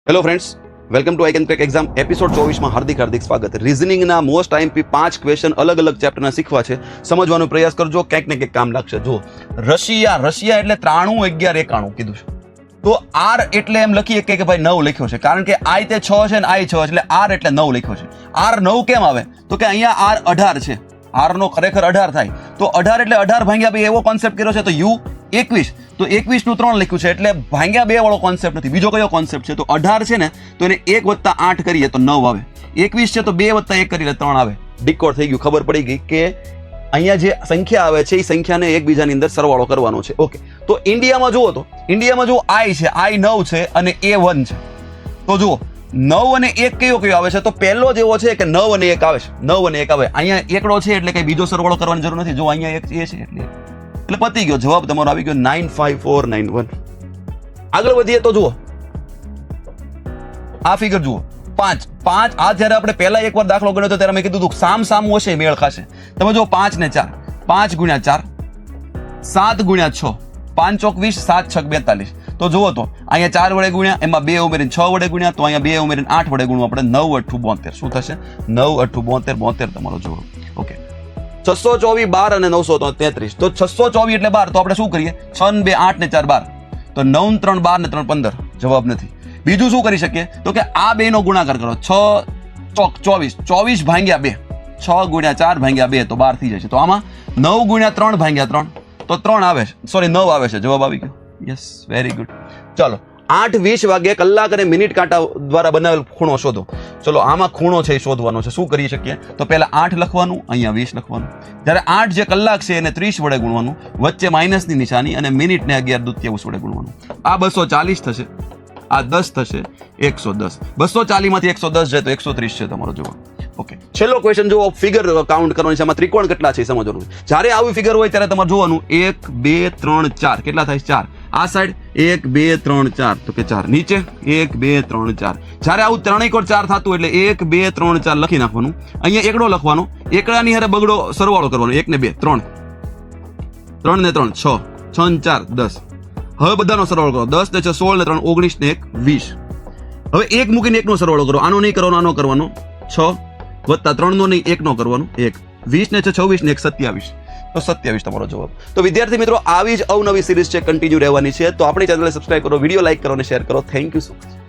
Hello friends, welcome to I can crack exam episode 24માં હાર્દિક સ્વાગત. રિઝનિંગના મોસ્ટ આઈએમપી 5 ક્વેશ્ચન અલગ અલગ ચેપ્ટરના શીખવા છે. સમજવાનો પ્રયાસ કરજો, ક્યાંક ને ક્યાંક કામ લાગશે. જો રશિયા એટલે 93 11 91 કીધું છે. તો આર એટલે એમ લખીએ કે ભાઈ 9 લખ્યો છે, કારણ કે આઈ તે 6 છે ને આઈ 6 એટલે આર એટલે 9 લખ્યો છે. આર 9 કેમ આવે? તો કે અહીંયા આર 18 છે, આર નો ખરેખર 18 થાય, તો 18 એટલે 18 ભાગ્યા 2 એવો કોન્સેપ્ટ કર્યો છે. તો યુ 21, તો 21 નું 3 લખ્યું છે એટલે ભાગ્યા 2 વાળો કોન્સેપ્ટ નથી. બીજો કયો કોન્સેપ્ટ છે? તો 18 છે ને, તો એને 1 + 8 કરીએ તો 9 આવે. 21 છે તો 2 + 1 કરીએ 3 આવે. ડીકોડ થઈ ગયું, ખબર પડી ગઈ કે અહીંયા જે સંખ્યા આવે છે એ સંખ્યાને એકબીજાની અંદર સરવાળો કરવાનો છે. ઓકે, તો ઇન્ડિયામાં જુઓ, તો ઇન્ડિયામાં જુઓ આઈ છે, આઈ 9 છે અને એ 1 છે. તો જુઓ 9 અને 1 કયો આવે છે? તો પહેલો જેવો છે કે 9 અને 1 આવે છે, 9 અને 1 આવે. અહીંયા એકડો છે એટલે કઈ બીજો સરવાળો કરવાની જરૂર નથી. જો અહીંયા 1 એ છે એટલે પતી ગયો, જવાબ તમારો આવી ગયો 95491. આગળ વધીએ તો જુઓ આ ફિગર જુઓ 5. આ જ્યારે આપણે પહેલા એકવાર દાખલો ગણ્યો તો ત્યારે મેં કીધું હતું સામું હશે મેળ ખાશે. તમે જો 5 ને 4, 5 × 4, 7 × 6, 5 ચોક 20, 7 છક 42. તો જુઓ તો અહીંયા 4 વડે ગુણ્યા, એમાં 2 ઉમેરીને 6 વડે ગુણ્યા, તો અહીંયા 2 ઉમેરીને 8 વડે ગુણવું આપણે 9 × 8 = 72. શું થશે? 9 × 8 = 72 તમારો જવાબ. ઓકે, 624 12 અને 933. તો 624 એટલે 12, તો આપણે શું કરીએ? 6 ને 2 8 ને 4 12, તો 9 ને 3 12 ને 3 15. જવાબ નથી. બીજું શું કરી શકીએ? તો કે આ બે નો ગુણાકાર કરો. 6 ચોક 24, 24 ભાગ્યા 2, 6 × 4 ભાગ્યા 2 તો 12 થઈ જાય છે. તો આમાં 9 × 3 ભાગ્યા 3 તો 3 આવે છે, સોરી 9 આવે છે. જવાબ આવી ગયો. Yes, very good. ચાલો 8:20 વાગે કલાક અને મિનિટ કાંટા દ્વારા બનાવેલ ખૂણો શોધો. ચલો આમાં ખૂણો છે એ શોધવાનો છે. શું કરી શકીએ? તો પહેલા 8 લખવાનું, અહીંયા 20 લખવાનું. જ્યારે 8 જે કલાક છે એને 30 વડે ગુણવાનું, વચ્ચે માઇનસની નિશાની, અને મિનિટને 11 વડે ગુણવાનું. આ 240 થશે, આ 10 થશે, 110. 240 માંથી 110 જાય તો 130 છે તમારો જવાબ. ઓકે, છેલ્લો ક્વેશ્ચન જુઓ. ફિગર કાઉન્ટ કરવાની છે, આમાં ત્રિકોણ કેટલા છે સમજવાનું છે. જ્યારે આવી ફિગર હોય ત્યારે તમારે જોવાનું 1 2 3 4 કેટલા થાય? 4. આ સાઈડ 1 2 3 4, તો કે 4. નીચે 1 2 3 4. જ્યારે આવું ત્રણેય કોર 4 થતું એટલે 1 2 3 4 લખી નાખવાનું. અહીંયા એકડો લખવાનો, એકડાની હારે બગડો સરવાળો કરવાનો. 1 ને 2 3, 3 ને 3 6, 6 ને 4 10. હવે બધાનો સરવાળો કરો. 10 ને 6 16 ને 3 19 ને 1 20. હવે 1 મૂકીને 1 નો સરવાળો કરો. આનો નહીં કરવાનો, આનો કરવાનો. 6 + 3 નો નહીં, 1 નો કરવાનો. 1 20 ને 6 26 ને 1 27. તો 27 તમારો જવાબ. તો વિદ્યાર્થી મિત્રો, આવી જ અવનવી સિરીઝ છે, કન્ટિન્યુ રહેવાની છે. તો આપણી ચેનલને સબસ્ક્રાઇબ કરો, વિડીયો લાઈક કરો અને શેર કરો. Thank you so much.